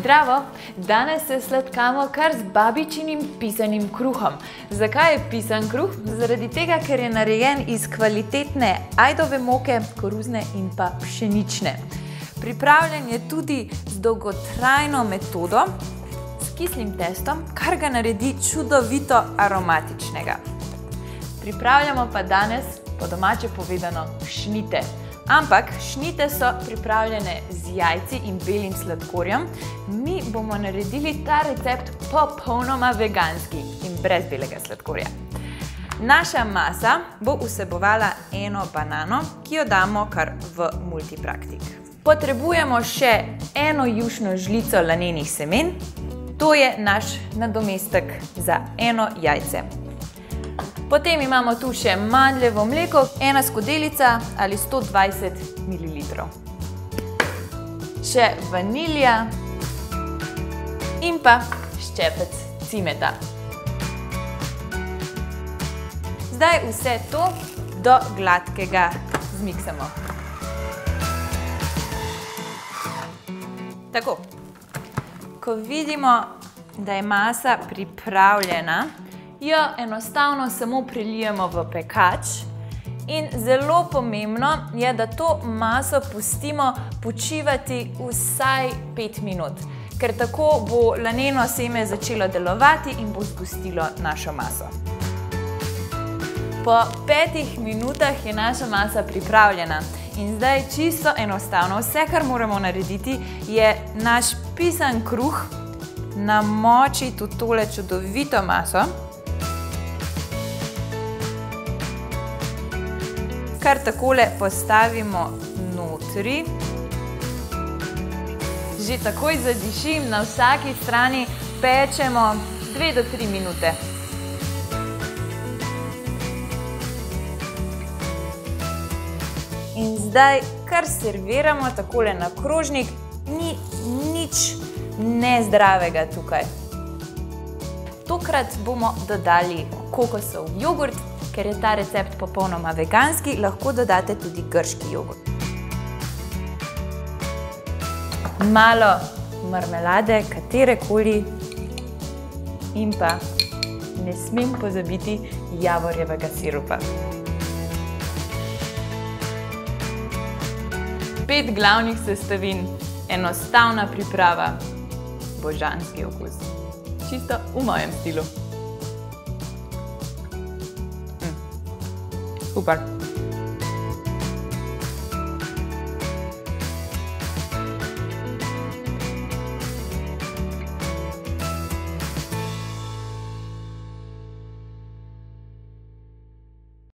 Zdravo! Danes se sladkamo kar z babičinim pisanim kruhom. Zakaj je pisan kruh? Zaradi tega, ker je narejen iz kvalitetne ajdove moke, koruzne in pa pšenične. Pripravljen je tudi z dolgotrajno metodo, s kislim testom, kar ga naredi čudovito aromatičnega. Pripravljamo pa danes, po domače povedano, šnite. Ampak šnite so pripravljene z jajci in belim sladkorjem. Mi bomo naredili ta recept popolnoma veganski in brez belega sladkorja. Naša masa bo vsebovala eno banano, ki jo damo kar v multipraktik. Potrebujemo še eno jušno žlico lanenih semen. To je naš nadomestek za eno jajce. Potem imamo tu še mandljevo mleko, ena skodelica ali 120 ml. Še vanilija in pa ščepec cimeta. Zdaj vse to do gladkega zmiksamo. Tako. Ko vidimo, da je masa pripravljena, jo enostavno samo prelijemo v pekač in zelo pomembno je, da to maso pustimo počivati vsaj 5 minut, ker tako bo laneno seme začelo delovati in bo zgostilo našo maso. Po 5 minutah je naša masa pripravljena in zdaj čisto enostavno. Vse, kar moramo narediti, je naš pisan kruh namočiti v tole čudovito maso, kar takole postavimo notri. Že takoj zadišim, na vsaki strani pečemo 2 do 3 minute. In zdaj kar serviramo takole na krožnik, ni nič nezdravega tukaj. Tokrat bomo dodali kokosov jogurt. Ker je ta recept popolnoma veganski, lahko dodate tudi grški jogurt. Malo marmelade, katerekoli, in pa ne smem pozabiti javorjevega sirupa. 5 glavnih sestavin, enostavna priprava, božanski okus. Čisto v mojem stilu. Super.